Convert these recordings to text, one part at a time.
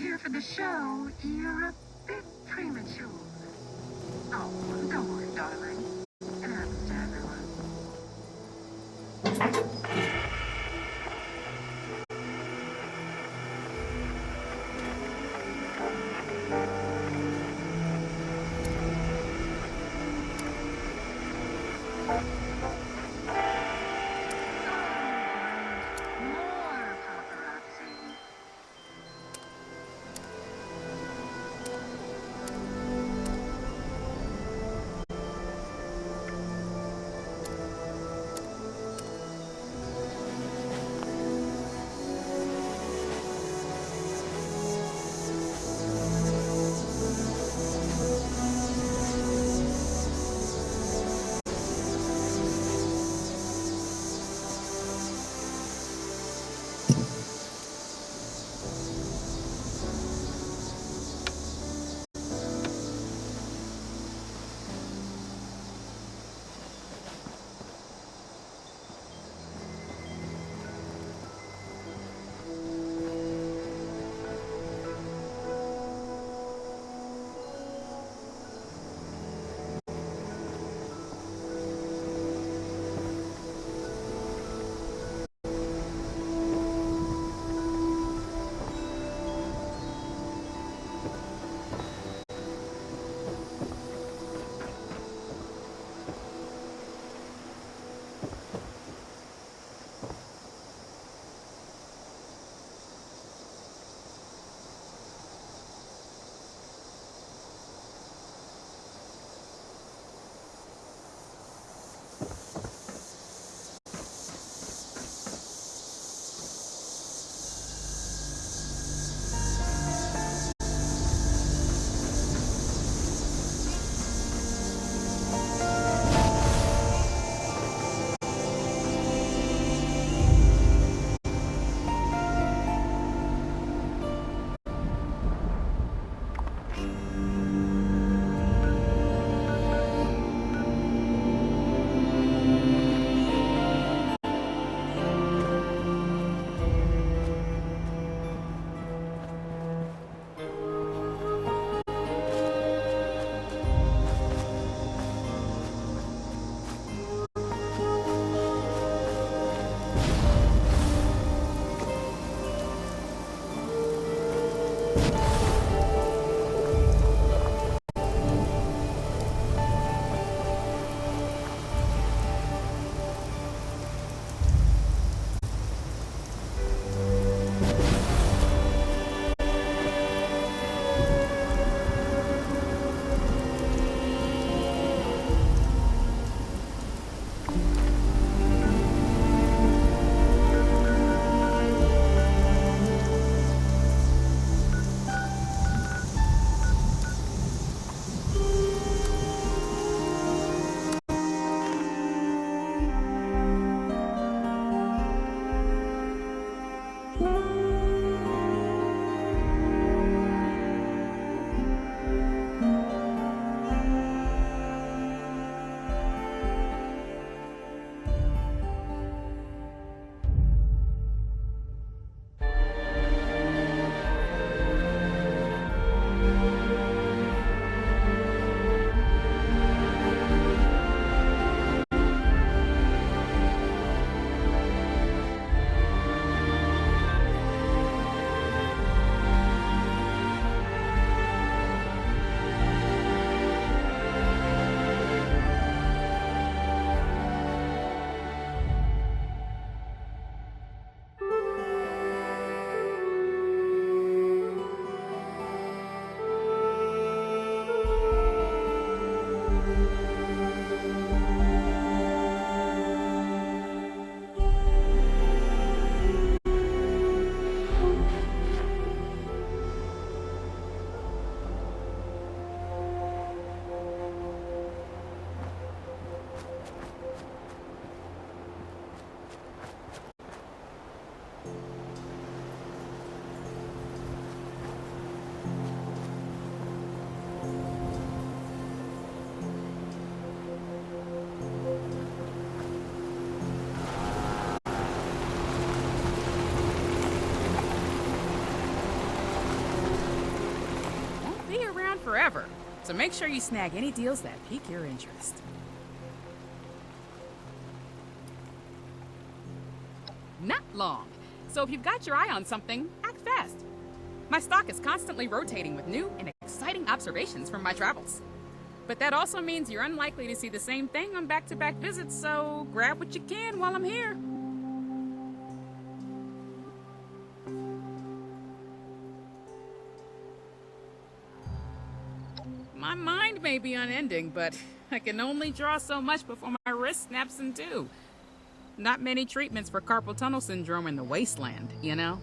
here for the show, you're a bit premature. Oh, don't worry, darling. It happens to everyone. More paparazzi. forever, so make sure you snag any deals that pique your interest. Not long, so if you've got your eye on something, act fast. My stock is constantly rotating with new and exciting observations from my travels. But that also means you're unlikely to see the same thing on back-to-back visits, so grab what you can while I'm here. My mind may be unending, but I can only draw so much before my wrist snaps in two. Not many treatments for carpal tunnel syndrome in the wasteland, you know?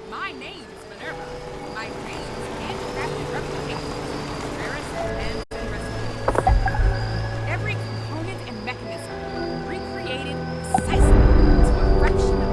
My name's Minerva. My name's handcrafted replication. Rarest and recipes. Every component and mechanism recreated precisely to a fraction of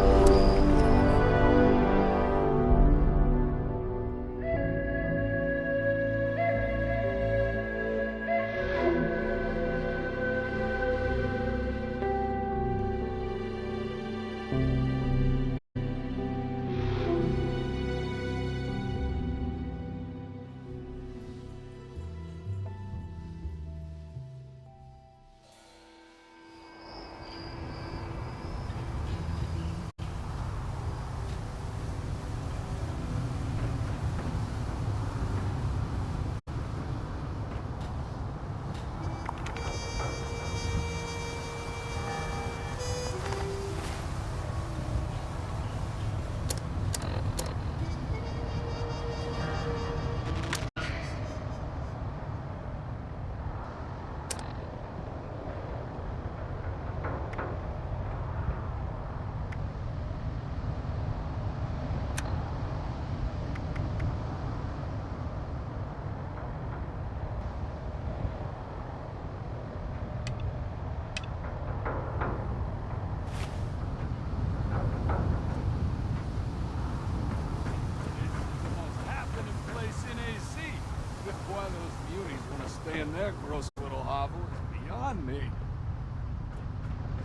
in their gross little hovel is beyond me.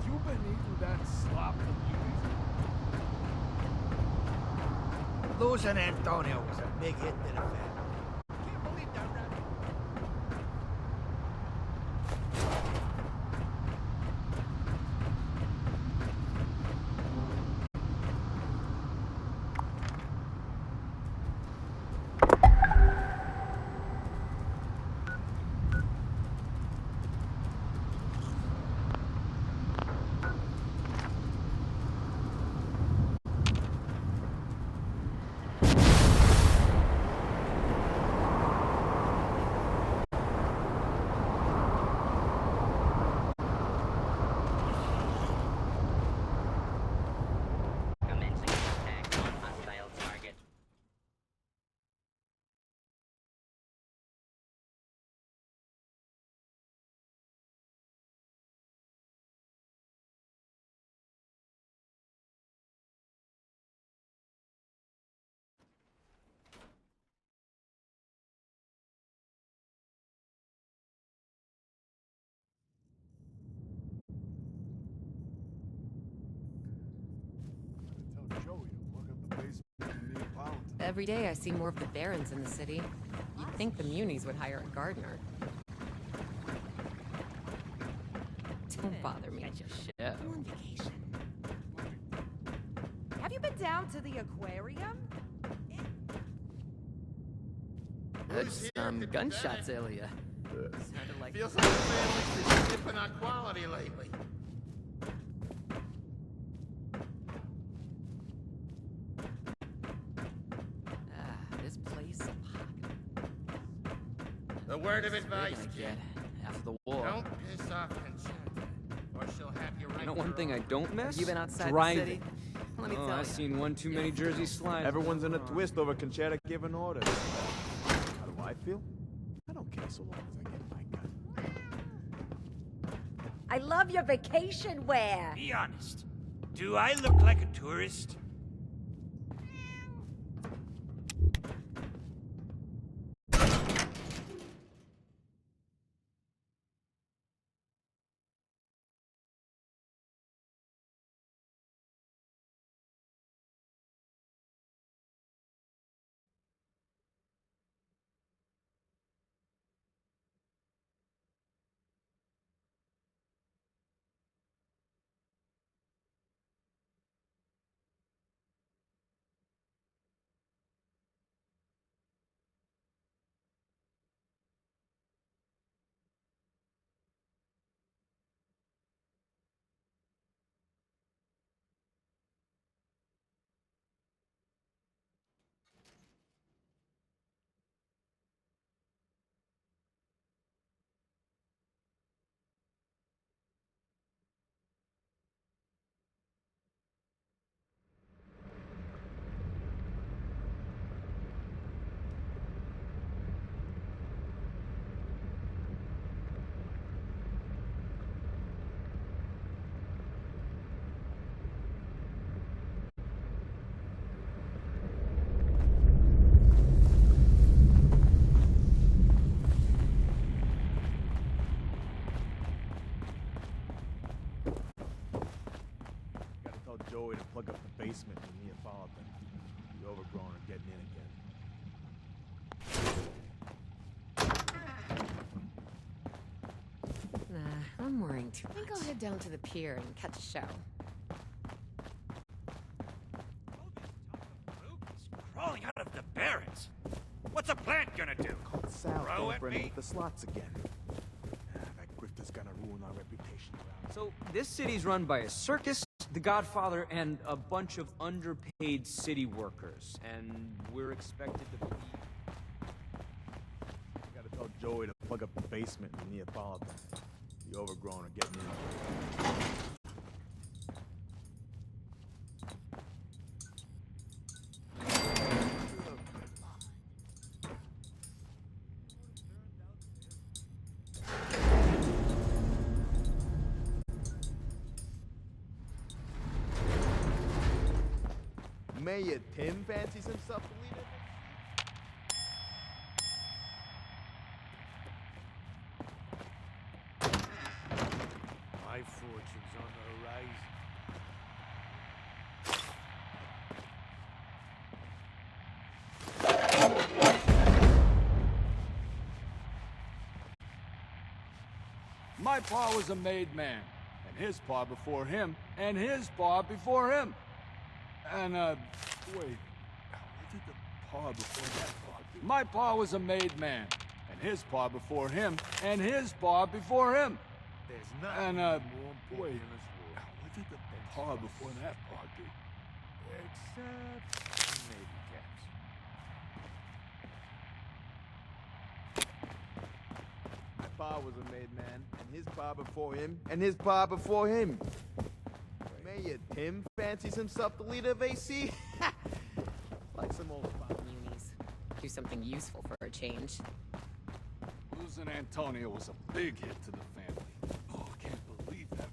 You've been eating that slop for years. Losing Antonio was a big hit to the family. Can't believe that rabbit. Every day I see more of the barons in the city. You'd think the munis would hire a gardener. Don't bother me. I'm on vacation. Have you been down to the aquarium? Heard some gunshots earlier. Sounded like... Feels like the family's been dipping on quality lately. This place a pocket. The word of We're advice, gonna kid. get after the war. Don't piss off Conchata, or she'll have you right. You know one thing I don't miss? You been outside Driving. the city? Let me tell I've you. seen one too many Jersey slides. Everyone's in a twist over Conchata giving orders. How do I feel? I don't care so long as I get my gun. I love your vacation wear. Be honest. Do I look like a tourist? Gotta tell Joey to plug up the basement in Neapolitan. The overgrown are getting in again. Nah, I'm worrying too much. I think I'll head down to the pier and catch a show. Crawling out of the barracks. What's a plant gonna do? Sal Throw at tampering me? with the slots again. That grifter's gonna ruin our reputation around. So, this city's run by a circus, the Godfather, and a bunch of underpaid city workers. And we're expected to be... Gotta tell Joey to plug up the basement in Neapolitan. The overgrown are getting in again. Mayor Tim fancies himself the leader. My fortune's on the horizon. My pa was a made man, and his pa before him, and his pa before him. And, wait. What did the pa before that pa do? My pa was a made man, and his pa before him, and his pa before him. There's And, nothing more important wait. in this world. What did the pa before that pa do? Except maybe caps. My pa was a made man, and his pa before him, and his pa before him. Mayor Tim fancies himself the leader of AC? Like some old pa. Munis. Do something useful for a change. Losing Antonio was a big hit to the family. Oh, I can't believe that.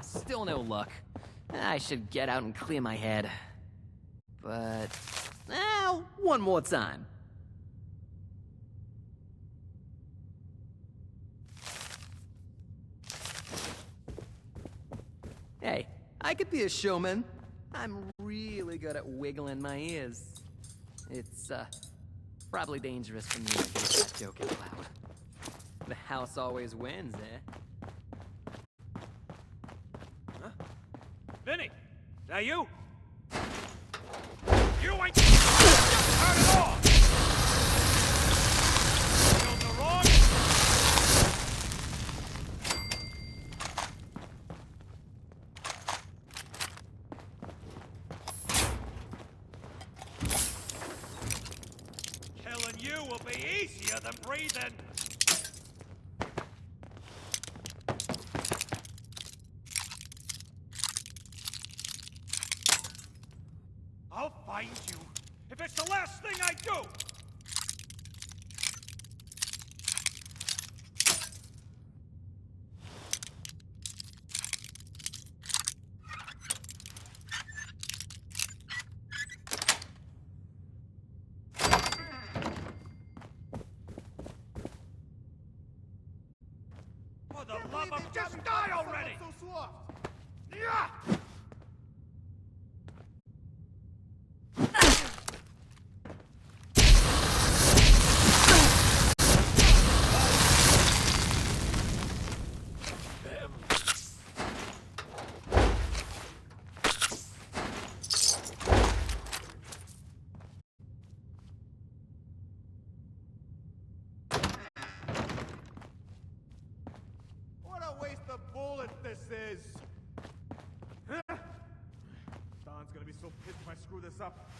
Still no luck. I should get out and clear my head. But... one more time. Hey, I could be a showman. I'm really good at wiggling my ears. It's, probably dangerous for me to do that joke out loud. The house always wins, eh? Huh? that you? You ain't... Turn it off! Killed the wrong... Killing you will be easier than breathing. I'll find you if it's the last thing I do! For the love of... Just die already! So soft. Yeah! What a waste of bullets this is! Huh? Don's gonna be so pissed if I screw this up.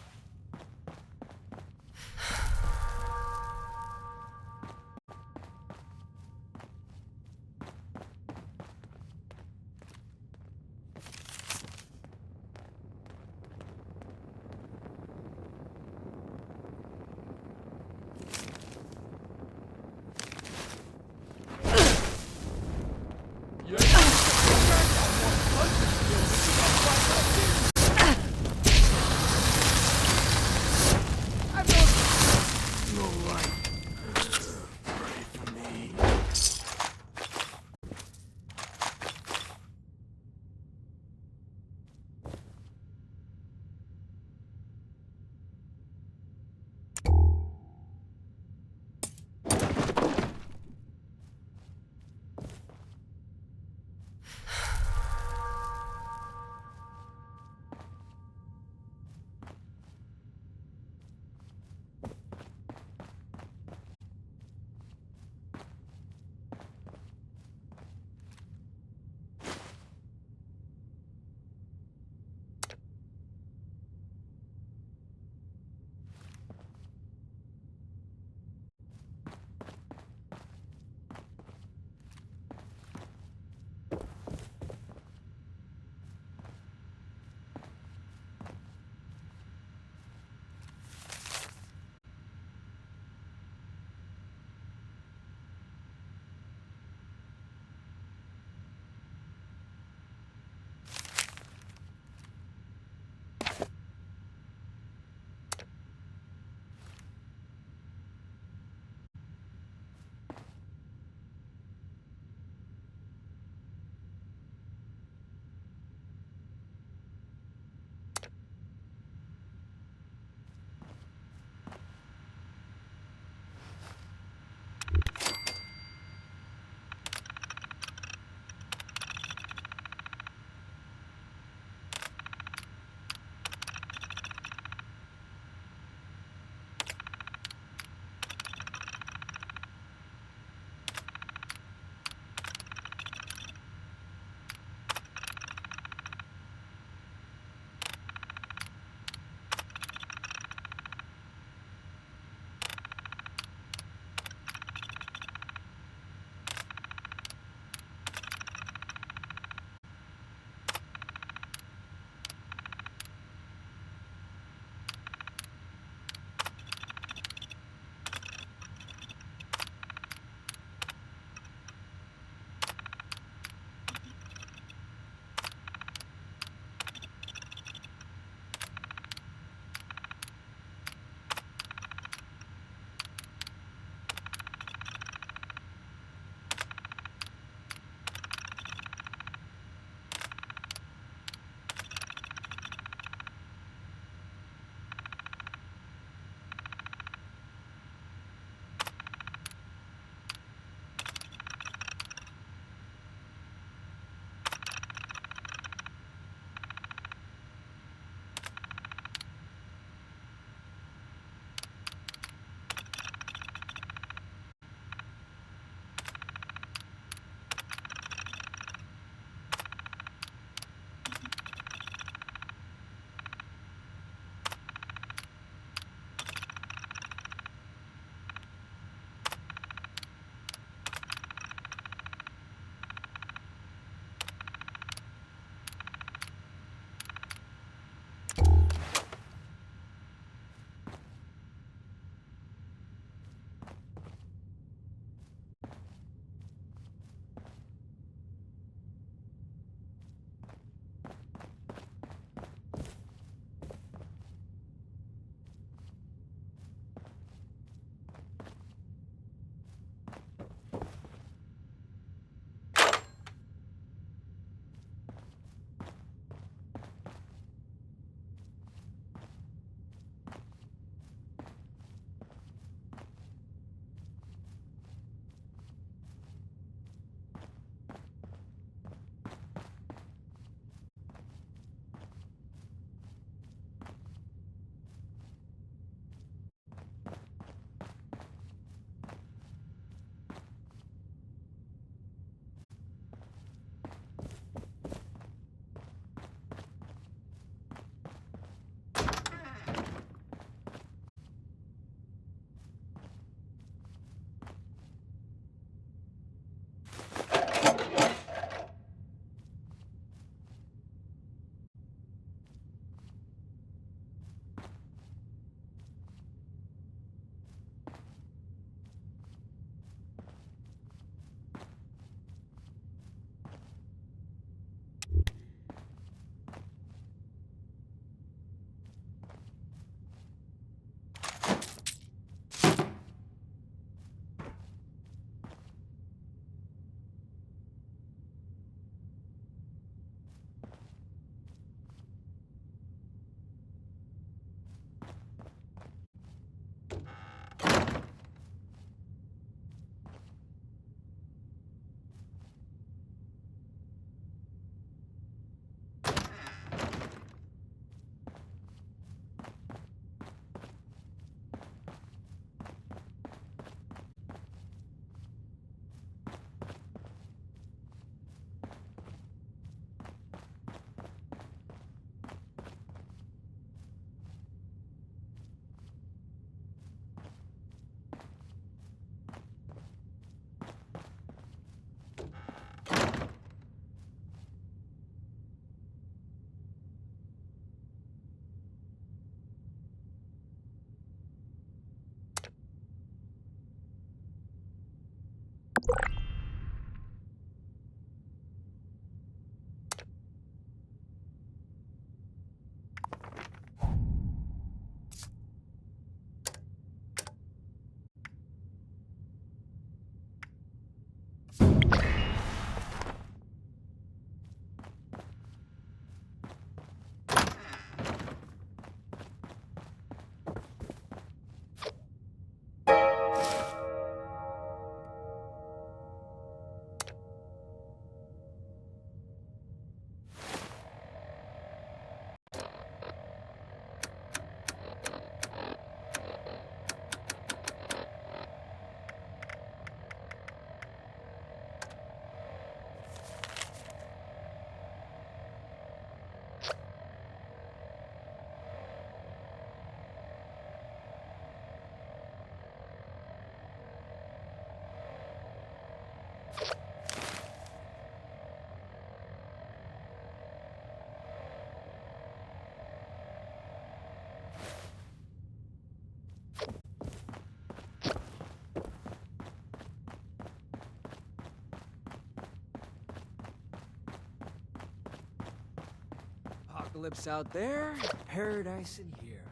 Apocalypse out there, paradise in here.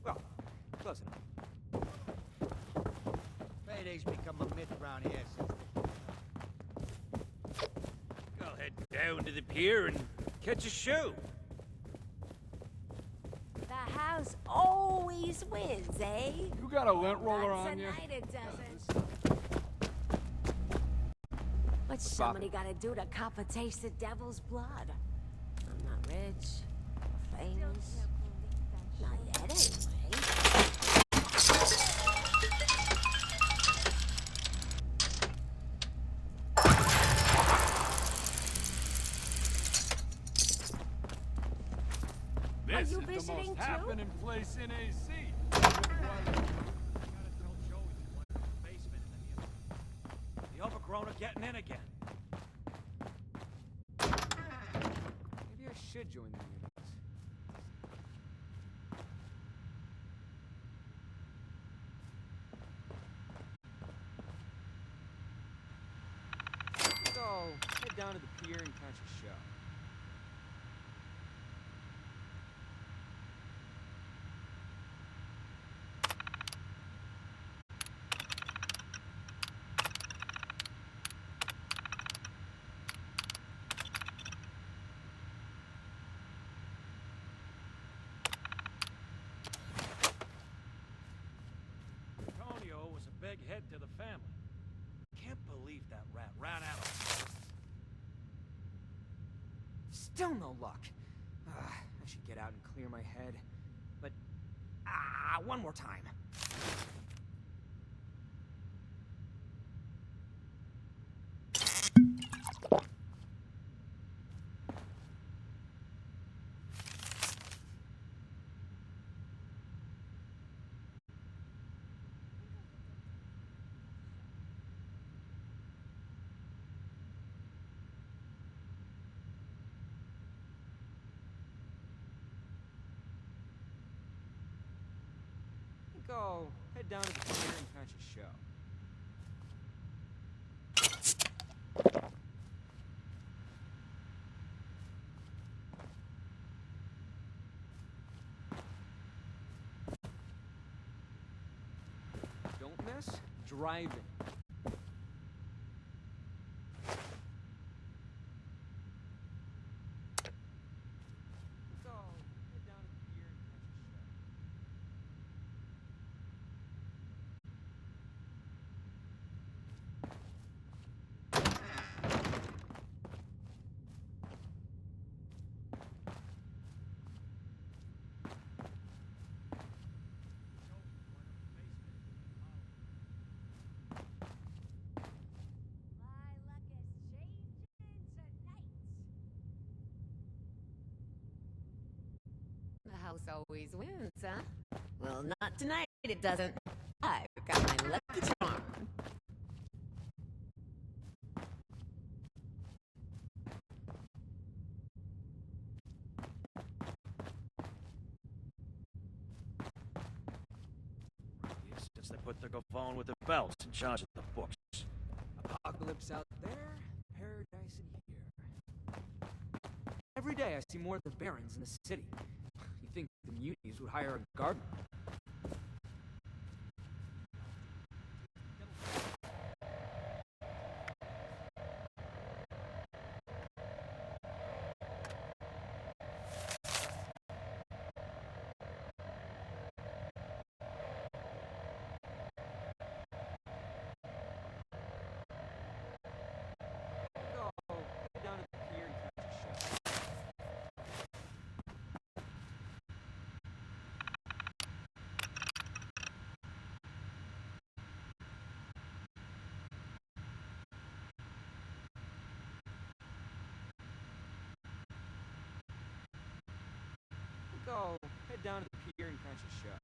Well, close enough. Payday's become a myth around here since I'll head down to the pier and catch a show. The house always wins, eh? You got a lint roller Not on you? tonight it doesn't. What's somebody gotta do to cop a taste of devil's blood? I'm not rich, or famous. Not yet, anyway. This you is the visiting most too? happening place in AC. The overgrown are getting in again. Maybe I should join the mutants. So, head down to the pier and catch a show. Antonio was a big hit to the family. Can't believe that rat ran out of... Still no luck. I should get out and clear my head. But, one more time. Go head down to the pier and catch a show. Don't miss driving. Go head down to the pier and catch a show. My luck is changing tonight. The house always wins, huh? Well, not tonight, it doesn't. I've got my lucky charm. Since they put the Gavone with the belts in charge of the books. Apocalypse out there, paradise in here. Every day I see more of the barons in the city. You think the mutinies would hire a gardener? Go head down to the pier and catch a show. Go head down to the pier and catch a show.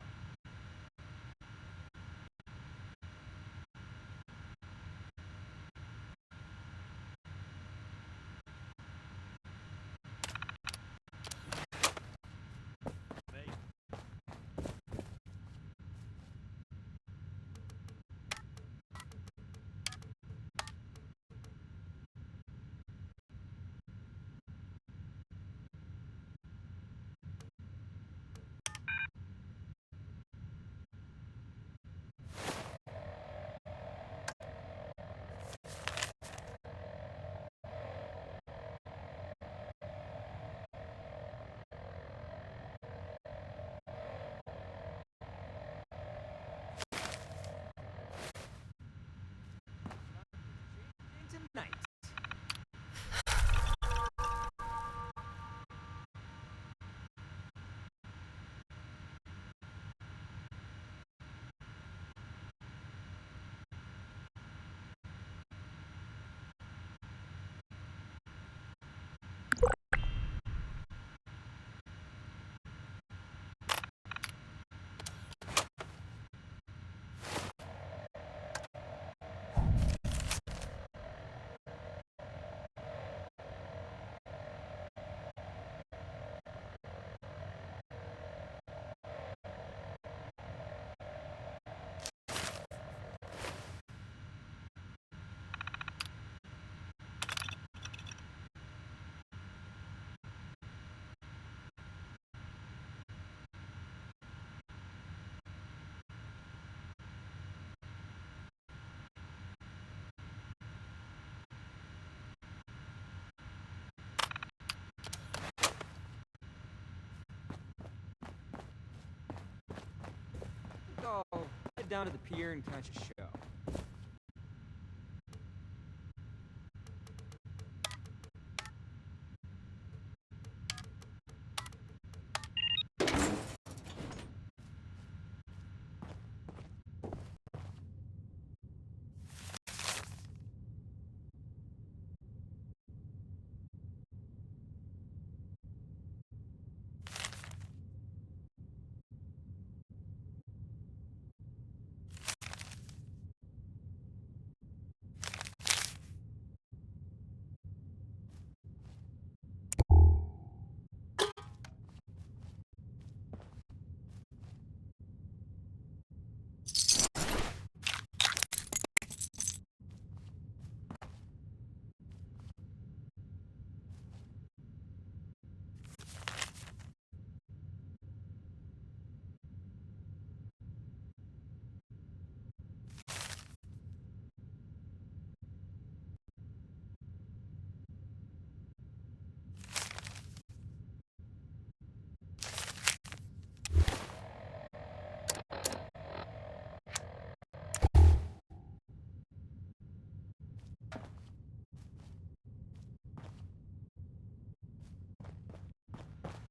down to the pier and catch a show.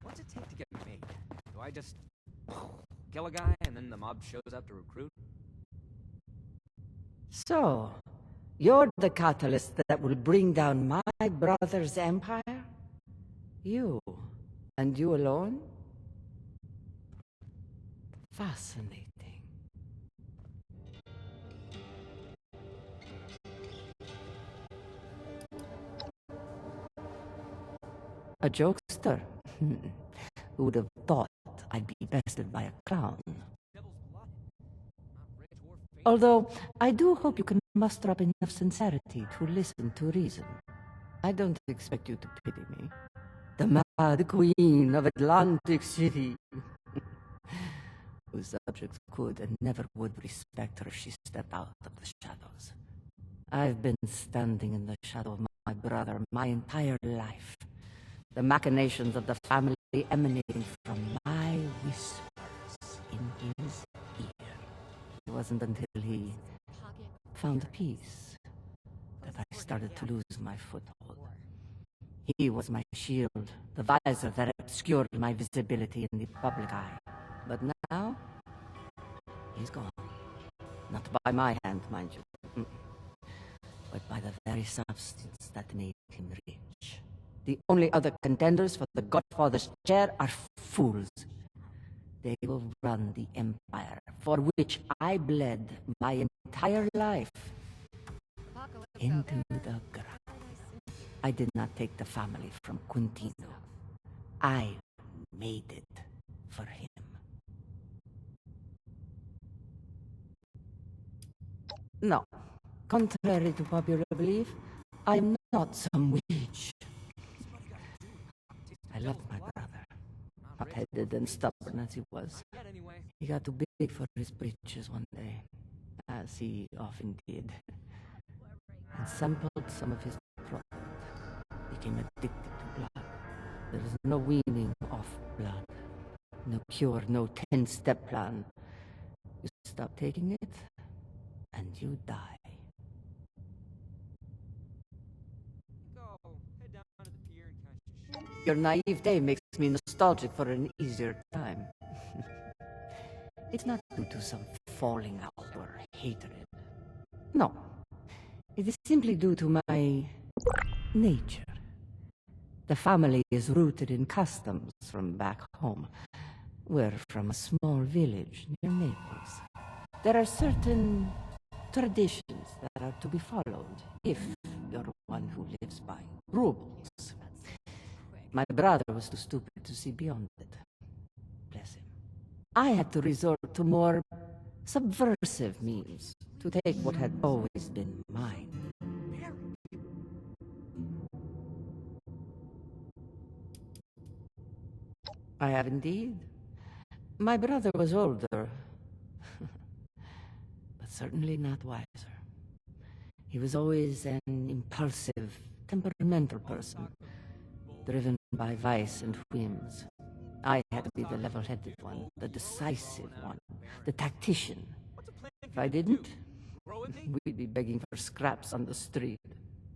What's it take to get made? Do I just kill a guy and then the mob shows up to recruit? So, you're the catalyst that will bring down my brother's empire? You, and you alone? Fascinating. A jokester? Who would have thought I'd be bested by a clown? Although, I do hope you can muster up enough sincerity to listen to reason. I don't expect you to pity me. The Mad Queen of Atlantic City. Whose subjects could and never would respect her if she stepped out of the shadows. I've been standing in the shadow of my brother my entire life. The machinations of the family emanating from my whispers in his ear. It wasn't until he found peace that I started to lose my foothold. He was my shield, the visor that obscured my visibility in the public eye. But now, he's gone. Not by my hand, mind you, but by the very substance that made him rich. The only other contenders for the Godfather's chair are fools. They will run the empire for which I bled my entire life into the ground. I did not take the family from Quintino. I made it for him. No. Contrary to popular belief, I am not some witch. I loved my brother, hot-headed and stubborn as he was. He got too big for his britches one day, as he often did, and sampled some of his product. Became addicted to blood. There is no weaning off blood. No cure, no 10-step plan. You stop taking it, and you die. Your naivete makes me nostalgic for an easier time. It's not due to some falling out or hatred. No. It is simply due to my nature. The family is rooted in customs from back home. We're from a small village near Naples. There are certain traditions that are to be followed if you're one who lives by rules. My brother was too stupid to see beyond it. Bless him. I had to resort to more subversive means to take what had always been mine. I have indeed. My brother was older, but certainly not wiser. He was always an impulsive, temperamental person, driven by vice and whims. I had to be the level-headed one, the decisive one, the tactician. I didn't, we'd be begging for scraps on the street.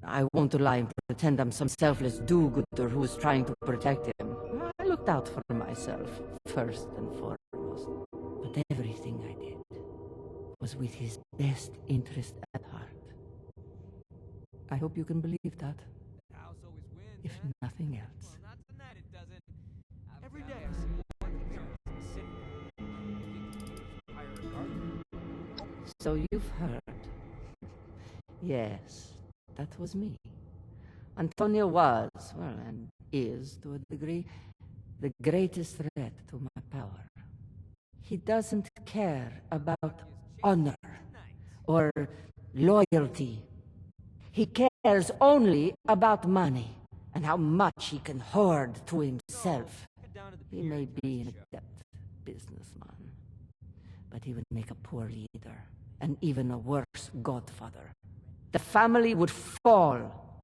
I won't lie and pretend I'm some selfless do-gooder who is trying to protect him. I looked out for myself, first and foremost. But everything I did was with his best interest at heart. I hope you can believe that. The house always wins, If huh? nothing else. Well, not tonight it doesn't. Every day I see more of the Barons in the city. You think the Muties would hire a gardener? So you've heard. Yes, that was me. Antonio was, well, and is, to a degree, the greatest threat to my power. He doesn't care about honor or loyalty. He cares only about money and how much he can hoard to himself. He may be an adept businessman, but he would make a poor leader and even a worse godfather. The family would fall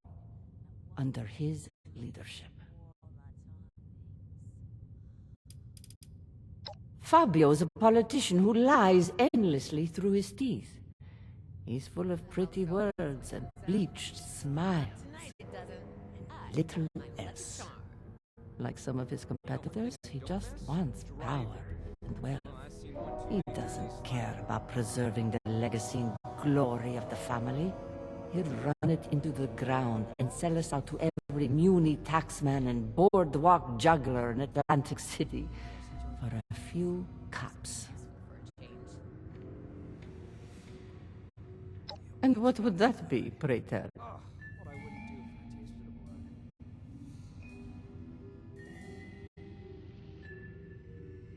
under his leadership. Fabio's a politician who lies endlessly through his teeth. He's full of pretty words and bleached smiles. Little else. Like some of his competitors, he just wants power and wealth. He doesn't care about preserving the legacy and glory of the family. He'd run it into the ground and sell us out to every muni taxman and boardwalk juggler in Atlantic City for a few cups. And what would that be, pray tell? What I wouldn't do if I tasted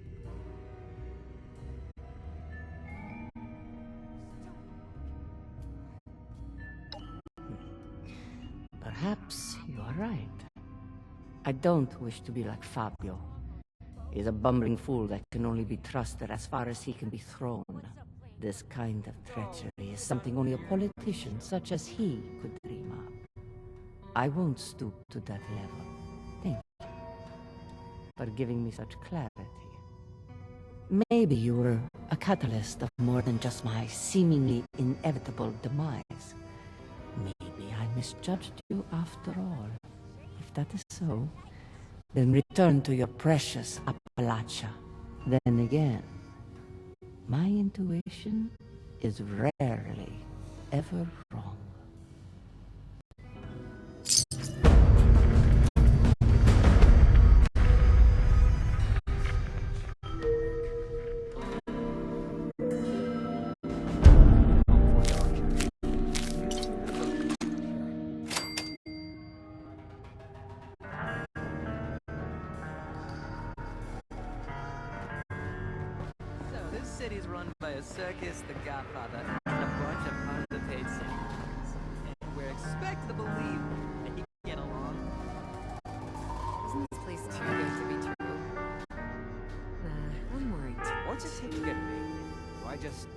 the blood. Perhaps you are right. I don't wish to be like Fabio. He's a bumbling fool that can only be trusted as far as he can be thrown. This kind of treachery is something only a politician such as he could dream up. I won't stoop to that level. Thank you for giving me such clarity. Maybe you were a catalyst of more than just my seemingly inevitable demise. Maybe I misjudged you after all. If that is so, then return to your precious Appalachia. Then again, my intuition is rarely ever wrong. This city's run by a circus, the Godfather, and a bunch of underpaid citizens. And we're expected to believe that he can get along. Isn't this place too good to be true? I'm worried. What's it take to get paid? Do I just